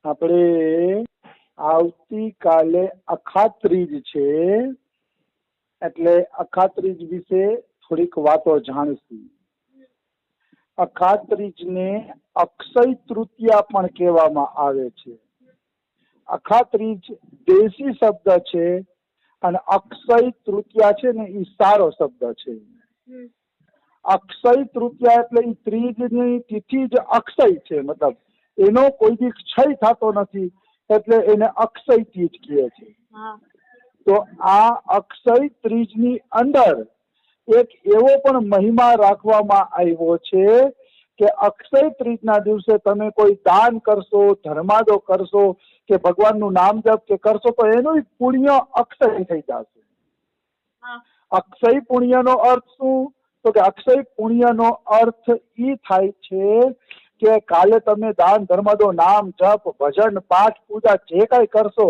આપણે આવતીકાલે અખાત્રીજ છે, એટલે અખાત્રીજ વિશે થોડીક વાતો જાણીશું. અખાત્રીજને અક્ષય તૃતીયા પણ કહેવામાં આવે છે. અખાત્રીજ દેશી શબ્દ છે અને અક્ષય તૃતીયા છે ને એ સારો શબ્દ છે. અક્ષય તૃતીયા એટલે એ ત્રીજની તિથિ જ અક્ષય છે, મતલબ એનો કોઈ દી ક્ષય થતો નથી, એટલે એને અક્ષય ત્રીજ કહે છે. તો આ અક્ષય ત્રીજની અંદર એક એવો પણ મહિમા રાખવામાં આવ્યો છે કે અક્ષય ત્રીજના દિવસે તમે કોઈ દાન કરશો, ધર્માદો કરશો કે ભગવાનનું નામ જપ કે કરશો તો એનું પુણ્ય અક્ષય થઈ જશે. અક્ષય પુણ્યનો અર્થ શું? તો કે અક્ષય પુણ્યનો અર્થ એ થાય છે કે કાલે તમે દાન ધર્માદો નામ જપ ભજન પાઠ પૂજા જે કઈ કરશો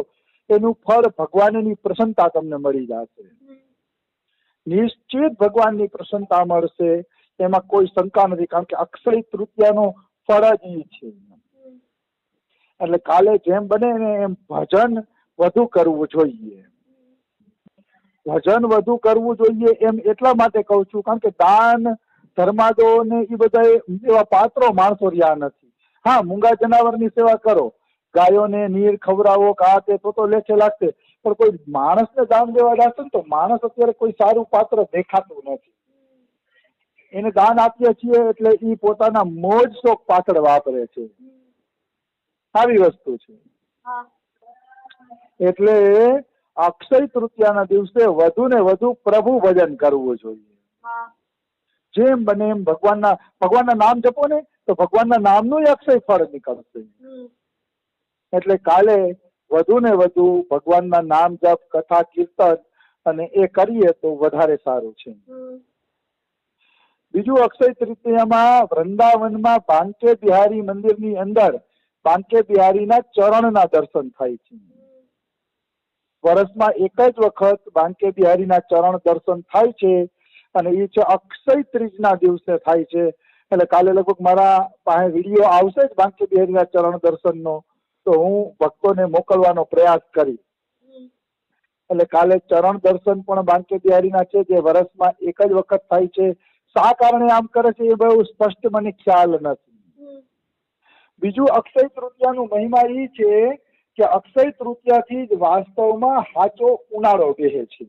એનું ફળ ભગવાનની પ્રસન્નતા તમને મળી જશે. નિશ્ચિત ભગવાનની પ્રસન્નતા મળશે, એમાં કોઈ શંકા નથી, કારણ કે અક્ષય તૃતીયાનો ફળ જ એ છે. એટલે કાલે જેમ બને ને એમ ભજન વધુ કરવું જોઈએ. ભજન વધુ કરવું જોઈએ એમ એટલા માટે કહું છું કારણ કે દાન ધર્માદો ને એ બધા એવા પાત્રો માણસો રહ્યા નથી. હા, મૂંગા જનાવરની સેવા કરો, ગાયોને નીર ખવડાવો કા તે તો લેખે લાગશે, પણ કોઈ માણસને દાન દેવા લાગશે તો માણસ અત્યારે કોઈ સારું પાત્ર દેખાતું નથી. એને દાન આપીએ છીએ એટલે એ પોતાના મોજ શોખ પાછળ વાપરે છે. આવી વસ્તુ છે. એટલે અક્ષય તૃતીયાના દિવસે વધુ ને વધુ પ્રભુ ભજન કરવું જોઈએ. જેમ બને એમ ભગવાનના નામ જપો ને તો ભગવાનના નામનું અક્ષય ફળ નીકળશે. એટલે કાલે વધુ ને વધુ ભગવાનના નામ જપ કથા કીર્તન અને એ કરીએ તો વધારે સારું છે. બીજું, અક્ષય તૃતીયામાં વૃંદાવનમાં બાંકે બિહારી મંદિરની અંદર બાંકે બિહારીના ચરણના દર્શન થાય છે. વર્ષમાં એક જ વખત બાંકે બિહારીના ચરણ દર્શન થાય છે અને એ છે અક્ષય ત્રીજના દિવસે થાય છે. એટલે કાલે લગભગ મારા પાસે વિડીયો આવશે જ બાંકે બિહારીના ચરણ દર્શનનો, તો હું ભક્તોને મોકલવાનો પ્રયાસ કરી. એટલે કાલે ચરણ દર્શન પણ બાંકે બિહારીના છે, જે વર્ષમાં એક જ વખત થાય છે. શા કારણે આમ કરે છે એ બહુ સ્પષ્ટ મને ખ્યાલ નથી. બીજું, અક્ષય તૃતીયાનું મહિમા એ છે કે અક્ષય તૃતીયાથી જ વાસ્તવમાં સાચો ઉનાળો બેસે છે.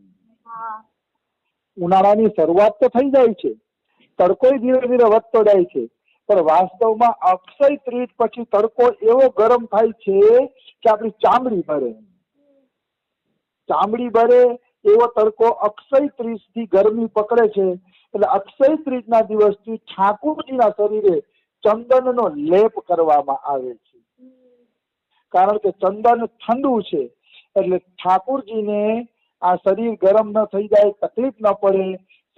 ઉનાળાની શરૂઆત તો થઈ જાય છે, તડકો ધીરે ધીરે વધતો જાય છે, પણ વાસ્તવમાં અક્ષય ત્રીજ પછી તડકો એવો ગરમ થાય છે કે આપણી ચામડી બળે. ચામડી બળે એવો તડકો અક્ષય ત્રીજ થી ગરમી પકડે છે. એટલે અક્ષય ત્રીજ ના દિવસથી ઠાકોરજીના શરીરે ચંદનનો લેપ કરવામાં આવે છે. કારણ કે ચંદન ઠંડુ છે, એટલે ઠાકોરજીને આ શરીર ગરમ ન થઈ જાય, તકલીફ ન પડે,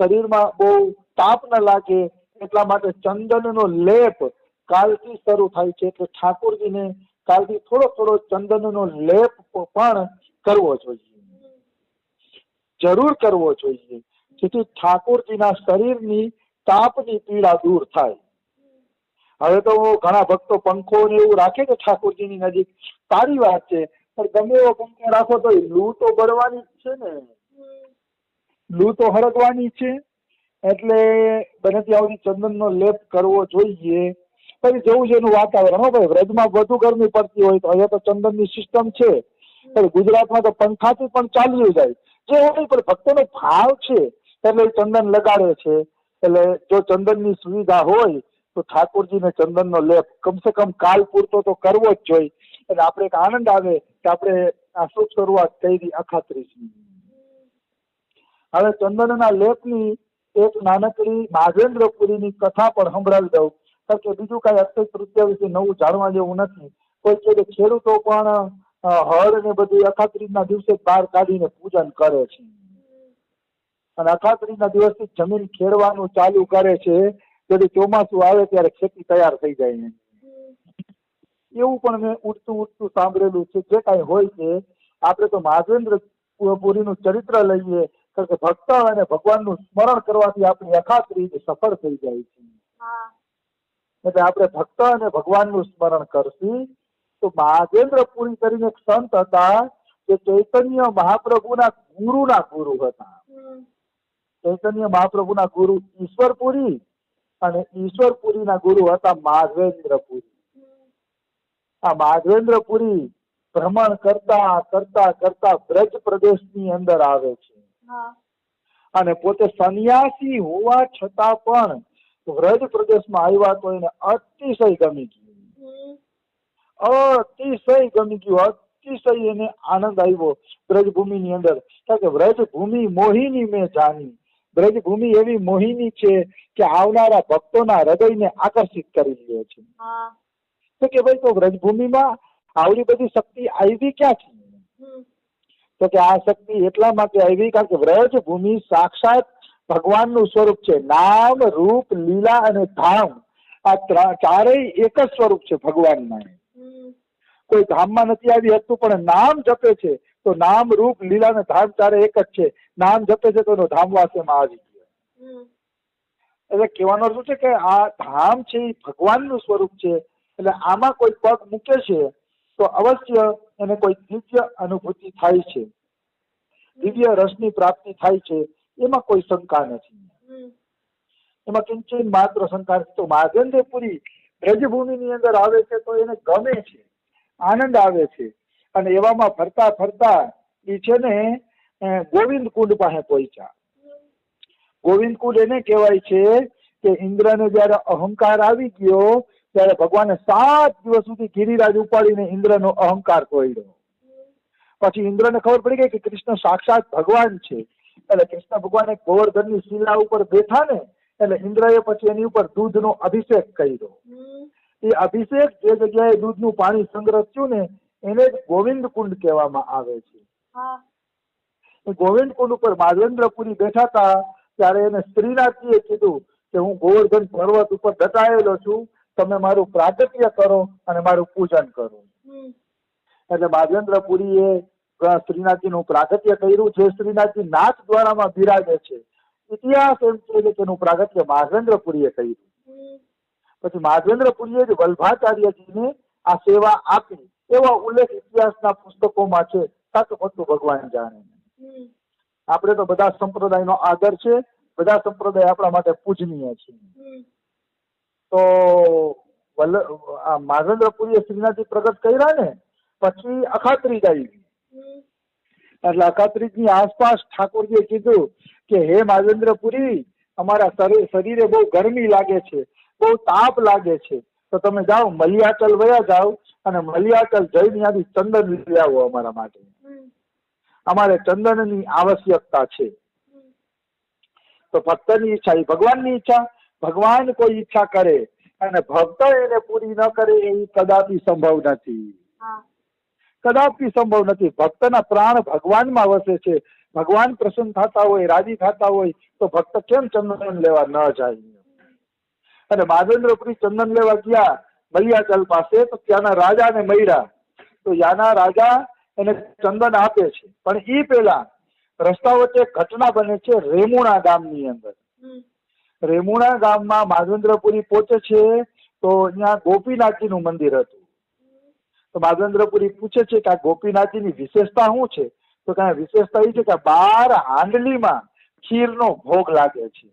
શરીરમાં બહુ તાપ ન લાગે, એટલા માટે ચંદનનો લેપ કાલથી શરૂ થાય છે. એટલે ઠાકોરજીને કાલથી થોડો થોડો ચંદનનો લેપ પણ કરવો જોઈએ, જરૂર કરવો જોઈએ, જેથી ઠાકોરજીના શરીરની તાપની પીડા દૂર થાય. હવે તો ઘણા ભક્તો પંખો ને એવું રાખે છે ઠાકોરજીની નજીક, સારી વાત છે, પણ ગમે એવો પંખો રાખો તો લૂ તો બળવાની જ છે ને, લૂ તો હળગવાની છે. એટલે બને ત્યાં સુધી ચંદનનો લેપ કરવો જોઈએ. પછી જોવું છે એનું વાતાવરણ. હો ભાઈ, વ્રજમાં વધુ ગરમી પડતી હોય તો અહીંયા તો ચંદનની સિસ્ટમ છે, ગુજરાતમાં તો પંખાથી પણ ચાલ્યું જાય જે હોય, પણ ભક્તોનો ભાવ છે એટલે ચંદન લગાડે છે. એટલે જો ચંદનની સુવિધા હોય તો ઠાકોરજીને ચંદનનો લેપ કમસે કમ કાલ પૂરતો તો કરવો જ જોઈએ. એટલે આપણે એક આનંદ આવે કે આપણે આ શુભ શરૂઆત કરી અખાત્રીજની. હવે ચંદનના લેપની એક નાનકડી નાગેન્દ્રપુરીની કથા પણ સંભળાવી દઉં, કારણ કે બીજું કઈ અક્ષય તૃતીયા વિશે નવું જાણવા જેવું નથી. કોઈ કે ખેડૂતો પણ હળ ને બધી અખાત્રીજના દિવસે બહાર કાઢીને પૂજન કરે છે અને અખાત્રીજના દિવસથી જમીન ખેડવાનું ચાલુ કરે છે, જેથી ચોમાસું આવે ત્યારે ખેતી તૈયાર થઈ જાય. એવું પણ મેં ઉઠતું સાંભળેલું છે. જે કઈ હોય છે, આપણે તો નાગેન્દ્રપુરીનું ચરિત્ર લઈએ, કારણ કે ભક્ત અને ભગવાનનું સ્મરણ કરવાથી આપણી અખાત્રીજ સફળ થઈ જાય છે. એટલે આપણે ભક્ત અને ભગવાનનું સ્મરણ કરશું તો મહાજેન્દ્રપુરી કરીને એક સંત હતા જે ચૈતન્ય મહાપ્રભુના ગુરુના ગુરુ હતા. ચૈતન્ય મહાપ્રભુના ગુરુ ઈશ્વરપુરી અને ઈશ્વરપુરીના ગુરુ હતા માધવેન્દ્રપુરી. આ માધવેન્દ્રપુરી ભ્રમણ કરતા કરતા કરતા બ્રજ પ્રદેશની અંદર આવે છે અને પોતે સંન્યાસી હોવા છતાં પણ વ્રજ પ્રદેશમાં આવ્યા તો એને અતિશય ગમી ગયું. અતિશય ગમી ગયું, અતિશય એને આનંદ આવ્યો બ્રજભૂમિની અંદર. કારણ કે વ્રજભૂમિ મોહિની મેં જાણી. બ્રજભૂમિ એવી મોહિની છે કે આવનારા ભક્તોના હૃદયને આકર્ષિત કરી લે છે. તો કે ભાઈ તો વ્રજભૂમિમાં આવડી બધી શક્તિ આવી ક્યાંથી? તો કે આ શક્તિ એટલા માટે આવી કારણ કે વ્રજભૂમિ સાક્ષાત ભગવાનનું સ્વરૂપ છે. નામ, રૂપ, લીલા અને ધામ આ ચારેય એક જ સ્વરૂપ છે ભગવાનના. કોઈ ધામમાં નથી આવી હતું પણ નામ જપે છે તો નામ, રૂપ, લીલા અને ધામ ચારે એક જ છે. નામ જપે છે તો એનો ધામવાસમાં આવી ગયો. એટલે કહેવાનો શું છે કે આ ધામ છે એ ભગવાનનું સ્વરૂપ છે. એટલે આમાં કોઈ પગ મૂકે છે તો અવશ્ય એને કોઈ દિવ્ય અનુભૂતિ થાય છે, દિવ્ય રસની પ્રાપ્તિ થાય છે. એમાં કોઈ શંકા નથી, એમાં કિંચન માત્ર શંકા નથી. તો મહાજેન્દ્રપુરી બ્રજભૂમિની અંદર આવે છે તો એને ગમે છે, આનંદ આવે છે. અને એવામાં ફરતા ફરતા એ છે ને ગોવિંદ કુંડ પાસે પહોંચ્યા. ગોવિંદ કુંડ એને કહેવાય છે કે ઇન્દ્રને જયારે અહંકાર આવી ગયો ત્યારે ભગવાને 7 દિવસ સુધી ગિરિરાજ ઉપાડીને ઇન્દ્રનો અહંકાર તોડ્યો. પછી ઇન્દ્રને ખબર પડી ગઈ કે કૃષ્ણ સાક્ષાત ભગવાન છે. એટલે કૃષ્ણ ભગવાન ગોવર્ધનની શિલા ઉપર બેઠા ને એટલે ઇન્દ્રએ પછી એની ઉપર દૂધનો અભિષેક કર્યો. એ અભિષેક જે જગ્યાએ દૂધનું પાણી સંગ્રહ થયું ને એને જ ગોવિંદ કુંડ કહેવામાં આવે છે. ગોવિંદ કુંડ ઉપર મહાજેન્દ્રપુરી બેઠા હતા ત્યારે એને શ્રીનાથજીએ કીધું કે હું ગોવર્ધન પર્વત ઉપર દટાયેલો છું, તમે મારું પ્રાગટ્ય કરો અને મારું પૂજન કરો. એટલે મહાજેન્દ્રપુરીએ શ્રીનાથજીનું પ્રાગટ્ય કર્યું છે. શ્રીનાથજી નાથ દ્વારામાં બિરાજે છે. ઇતિહાસ એમ છે કે એનું પ્રાગટ્ય મહાજેન્દ્રપુરીએ કર્યું. પછી મહાજેન્દ્રપુરીએ જ વલ્ભાચાર્યજીને આ સેવા આપી એવા ઉલ્લેખ ઇતિહાસના પુસ્તકોમાં છે. સાચું ખોટું ભગવાન જાણે. આપણે તો બધા સંપ્રદાયનો આદર છે, બધા સંપ્રદાય આપણા માટે પૂજનીય છે. તો મહાજેન્દ્રપુરીએ શ્રીનાથજી પ્રગટ કર્યા ને પછી અખાત્રીજ આવી. એટલે અખાત્રીજની આસપાસ ઠાકોરજીએ કીધું કે હે મહાજેન્દ્રપુરી, અમારા શરીરે બહુ ગરમી લાગે છે, બહુ તાપ લાગે છે, તો તમે જાઓ મલિયાચલ વયા જાઓ અને મલિયાચલ જઈને ત્યાંથી ચંદન લઈ આવો અમારા માટે. અમારે ચંદનની આવશ્યકતા છે. તો ભક્તની ઈચ્છા એ ભગવાનની ઈચ્છા. ભગવાન કોઈ ઈચ્છા કરે અને ભક્ત એને પૂરી ન કરે એ કદાપી સંભવ નથી, કદાપી સંભવ નથી. ભક્તના પ્રાણ ભગવાનમાં વસે છે. ભગવાન પ્રસન્ન થતા હોય, રાજી થતા હોય તો ભક્ત કેમ ચંદન લેવા ન જાય? અને મહાજેન્દ્રપુરી ચંદન લેવા ગયા મલિયાચલ પાસે તો ત્યાંના રાજાને મળ્યા. તો ત્યાંના રાજા એને ચંદન આપે છે. પણ એ પેલા રસ્તા વચ્ચે ઘટના બને છે રેમુણા ગામની અંદર. રેમુણા ગામમાં મહાજેન્દ્રપુરી પહોંચે છે તો ત્યાં ગોપીનાથજીનું મંદિર હતું. તો મહાજેન્દ્રપુરી પૂછે છે કે આ ગોપીનાથજીની વિશેષતા શું છે? તો ત્યાં વિશેષતા એ છે કે 12 હાંડલીમાં ખીરનો ભોગ લાગે છે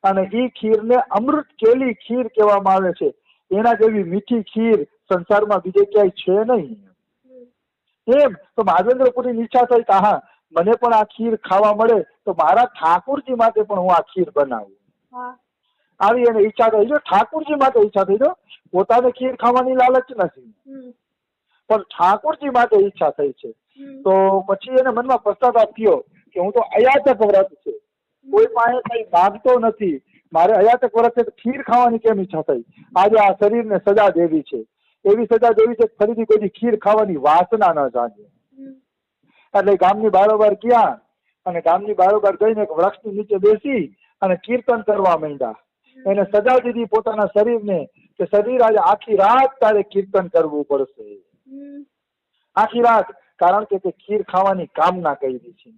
અને એ ખીરને અમૃત કેલી ખીર કહેવામાં આવે છે. એના જેવી મીઠી ખીર સંસારમાં બીજે ક્યાંય છે નહીં. એમ તો મહાજેન્દ્રપુરીની ઈચ્છા થઈ કે હા મને પણ આ ખીર ખાવા મળે તો મારા ઠાકોરજી માટે પણ હું આ ખીર બનાવું. આવી એને ઈચ્છા થઈ. જો ઠાકોરજી માટે ઈચ્છા થઈ, જો પોતાને ખીર ખાવાની લાલચ નથી પણ ઠાકોરજી માટે ઈચ્છા થઈ છે. તો પછી એને મનમાં પશ્ચાતાપ થયો કે હું તો અયાચક વ્રત છે, કોઈ પાસે કઈ માગતો નથી, મારે અયાચક વ્રત છે તો ખીર ખાવાની કેમ ઈચ્છા થઈ? આજે આ શરીરને સજા દેવી છે, એવી સજા દેવી છે ફરીથી કોઈ ખીર ખાવાની વાસના ન જાગે. એટલે ગામની બારોબાર ગયા અને ગામની બારોબાર જઈને એક વૃક્ષની નીચે બેસી અને કીર્તન કરવા માંડ્યા. એને સજા દીધી પોતાના શરીરને કે શરીર આજે આખી રાત તારે કીર્તન કરવું પડશે, આખી રાત. કારણ કે તે ખીર ખાવાની કામના કરી છે.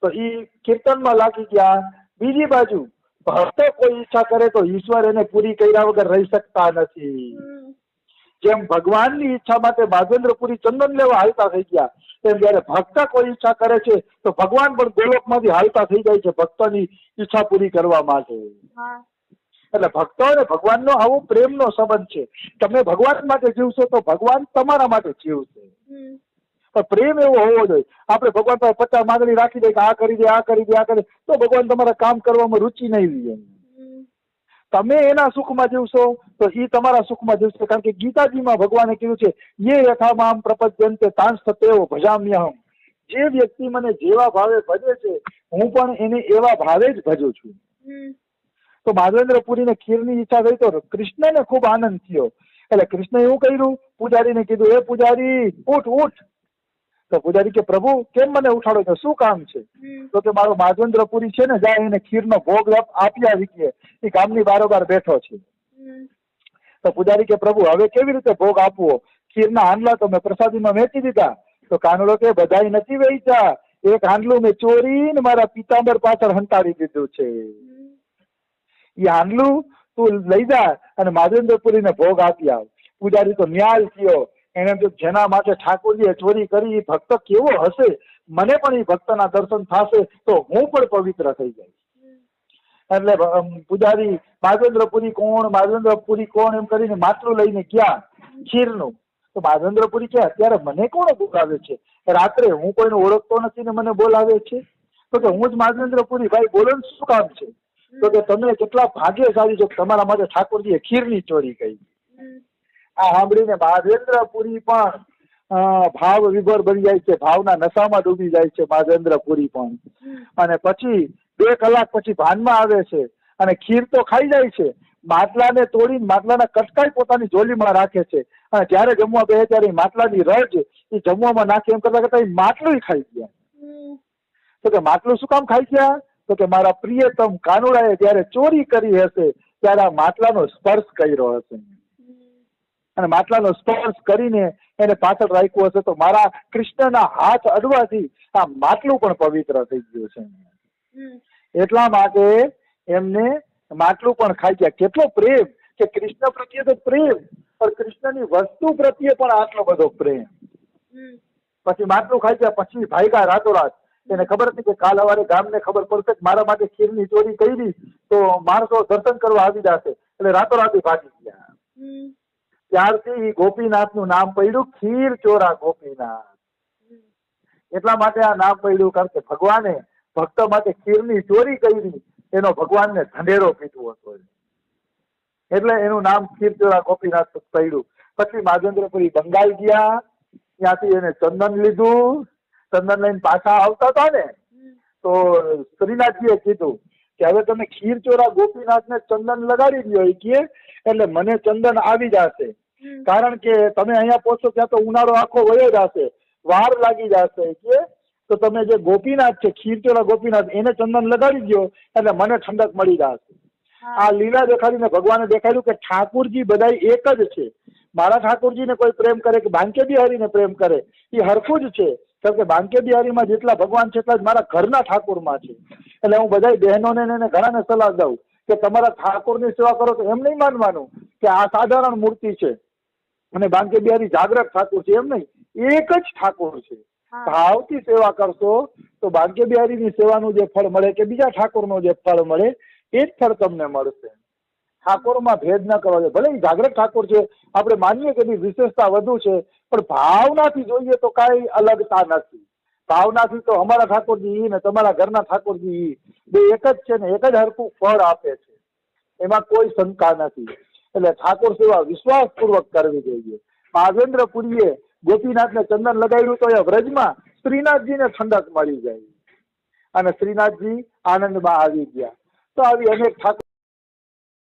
તો એ કીર્તનમાં લાગી ગયા. બીજી બાજુ ભક્ત કોઈ ઈચ્છા કરે તો ઈશ્વર એને પૂરી કર્યા વગર રહી શકતા નથી. જેમ ભગવાનની ઈચ્છા માટે માધવેન્દ્રપુરી ચંદન લેવા હાલતા થઈ ગયા, તેમ જયારે ભક્ત કોઈ ઈચ્છા કરે છે તો ભગવાન પણ ગોલોકમાંથી હાલતા થઈ જાય છે ભક્તની ઈચ્છા પૂરી કરવા માટે. એટલે ભક્તો અને ભગવાનનો આવો પ્રેમનો સંબંધ છે. તમે ભગવાન માટે જીવશો તો ભગવાન તમારા માટે જીવશે. પણ પ્રેમ એવો હોવો જોઈએ. આપણે ભગવાન પાસે 50 માંગણી રાખી દે કે આ કરી દે, આ કરી દે, આ કરી દે, તો ભગવાન તમારા કામ કરવામાં રુચિ નહીં લે. તમે એના સુખમાં જીવશો તો એ તમારા સુખમાં જીવશે. કારણ કે ગીતાજીમાં ભગવાને કીધું છે, યે યથામામ પ્રપદ્યન્તે તાંસ્તતેવ ભજામ્યહમ. જે વ્યક્તિ મને જેવા ભાવે ભજે છે હું પણ એને એવા ભાવે જ ભજું છું. તો માધવેન્દ્રપુરીને ખીરની ઈચ્છા થઈ તો કૃષ્ણને ખૂબ આનંદ થયો. એટલે કૃષ્ણ એવું કર્યું, પૂજારીને કીધું, એ પૂજારી ઉઠ ઉઠ. તો પૂજારી કે પ્રભુ કેમ મને ઉઠાડો છો, શું કામ છે? તો કે મારો માધવેન્દ્રપુરી છે ને, જાય એને ખીરનો ભોગ આપી આવી કે એ ગામની બારોબાર બેઠો છે. તો પૂજારી કે પ્રભુ હવે કેવી રીતે ભોગ આપવો? ખીરના હાંડલા તો મેં પ્રસાદીમાં વેચી દીધા. તો કાનડો કે બધાય નથી વેચ્યા, એક હાંડલું મેં ચોરીને મારા પિતાંબર પાછળ હંતાડી દીધું છે. એ હાંડલું તું લઈ જા અને માધવેન્દ્રપુરીને ભોગ આપી આવ. પૂજારી તો ન્યાલ થયો. એને તો જેના માટે ઠાકોરજીએ ચોરી કરી એ ભક્ત કેવો હશે, મને પણ એ ભક્તના દર્શન થશે તો હું પણ પવિત્ર થઈ જઈશ. એટલે પૂજારી માધવેન્દ્રપુરી કોણ, માધવેન્દ્રપુરી કોણ એમ કરીને માટલું લઈને ગયા ખીરનું. તો માધવેન્દ્રપુરી કે અત્યારે મને કોણ બોલાવે છે? રાત્રે હું કોઈને ઓળખતો નથી ને મને બોલાવે છે? તો કે હું જ માધવેન્દ્રપુરી. ભાઈ બોલો ને શું કામ છે? તો કે તમે કેટલા ભાગ્યશાળી છો, તમારા માટે ઠાકોરજીએ ખીરની ચોરી કરી. આ સાંભળીને માધવેન્દ્રપુરી પણ ભાવ વિભોર બની જાય છે, ભાવના નશામાં ડૂબી જાય છે માધવેન્દ્રપુરી પણ. અને પછી 2 કલાક પછી ભાનમાં આવે છે અને ખીર તો ખાઈ જાય છે. માટલાને તોડીને માટલાના કટકાઈ પોતાની જોલીમાં રાખે છે અને જ્યારે જમવા બેસે ત્યારે માટલાની રજ એ જમવામાં નાખી એમ કરતા કરતા માટલું ખાઈ ગયા. તો કે માટલું શું કામ ખાઈ ગયા? તો કે મારા પ્રિયતમ કાનુડાએ જયારે ચોરી કરી હશે ત્યારે આ માટલાનો સ્પર્શ કર્યો હશે અને માટલાનો સ્પર્શ કરીને એને પાછળ રાખ્યું હશે તો મારા કૃષ્ણના હાથ અડવાથી આ માટલું પણ પવિત્ર થઈ ગયું છે. એટલા માટે એમને માટલું પણ ખાઈ ગયા. કેટલો પ્રેમ કે કૃષ્ણ પ્રત્યે તો પ્રેમ, પણ કૃષ્ણની વસ્તુ પ્રત્યે પણ આટલો બધો પ્રેમ. પછી માટલું ખાઈ ગયા. પછી ભાગ્યા રાતોરાત. એને ખબર હતી કે કાલ સવારે ગામને ખબર પડશે કે મારા માટે ખીરની ચોરી કરી તો માણસો દર્શન કરવા આવી જશે, એટલે રાતોરાત ભાગી ગયા. ત્યારથી ગોપીનાથનું નામ પડ્યું ખીર ચોરા ગોપીનાથ. એટલા માટે આ નામ પડ્યું કારણ કે ભગવાને ભક્ત માટે ખીરની ચોરી કરી એનો ભગવાનને ઢંઢેરો પીધો હતો એટલે એનું નામ ખીર ચોરા ગોપીનાથ પડ્યું. પછી માધવેન્દ્રપુરી બંગાળ ગયા. ત્યાંથી એને ચંદન લીધું. ચંદન લઈને પાછા આવતા હતા ને તો શ્રીનાથજીએ કીધું કે હવે તમે ખીર ચોરા ગોપીનાથને ચંદન લગાડી દો કે એટલે મને ચંદન આવી જશે. કારણ કે તમે અહીંયા પહોંચો ત્યાં તો ઉનાળો આખો વયો જશે, વાર લાગી જશે કે તો તમે જે ગોપીનાથ છે ખીર ચોરા ગોપીનાથ એને ચંદન લગાડી દો એટલે મને ઠંડક મળી જશે. આ લીલા દેખાડીને ભગવાને દેખાડ્યું કે ઠાકોરજી બધા એક જ છે. મારા ઠાકોરજીને કોઈ પ્રેમ કરે કે બાંકે બિહારીને પ્રેમ કરે એ હરખું જ છે. કારણ કે બાંકે બિહારીમાં જેટલા ભગવાન છે એટલા જ મારા ઘરના ઠાકોરમાં છે. એટલે હું બધા બહેનોને એને ઘણાને સલાહ દઉં કે તમારા ઠાકોરની સેવા કરો તો એમ નહીં માનવાનું કે આ સાધારણ મૂર્તિ છે અને બાંકે બિહારી જાગ્રત ઠાકોર છે, એમ નહીં. એક જ ઠાકોર છે. ભાવથી સેવા કરશો તો બાંકે બિહારીની સેવાનું જે ફળ મળે કે બીજા ઠાકોરનો જે ફળ મળે એ જ ફળ તમને મળશે. ઠાકોરમાં ભેદ ન કરવો જોઈએ. ભલે જાગ્રત ઠાકોર છે, આપણે માનીએ કે એની વિશેષતા વધુ છે, પણ ભાવનાથી જોઈએ તો કાંઈ અલગતા નથી. ભાવનાથી તો અમારા ઠાકોરજી ને તમારા ઘરના ઠાકોરજી બે એક જ છે ને એક જ હરખું ફળ આપે છે, એમાં કોઈ શંકા નથી. એટલે ઠાકોર સેવા વિશ્વાસપૂર્વક કરવી જોઈએ. માધવેન્દ્રપુરીએ ગોપીનાથને ચંદન લગાવ્યું તો એ વ્રજમાં શ્રીનાથજીને ઠંડક મળી જાય અને શ્રીનાથજી આનંદમાં આવી ગયા. તો આવી અનેક ઠાકોર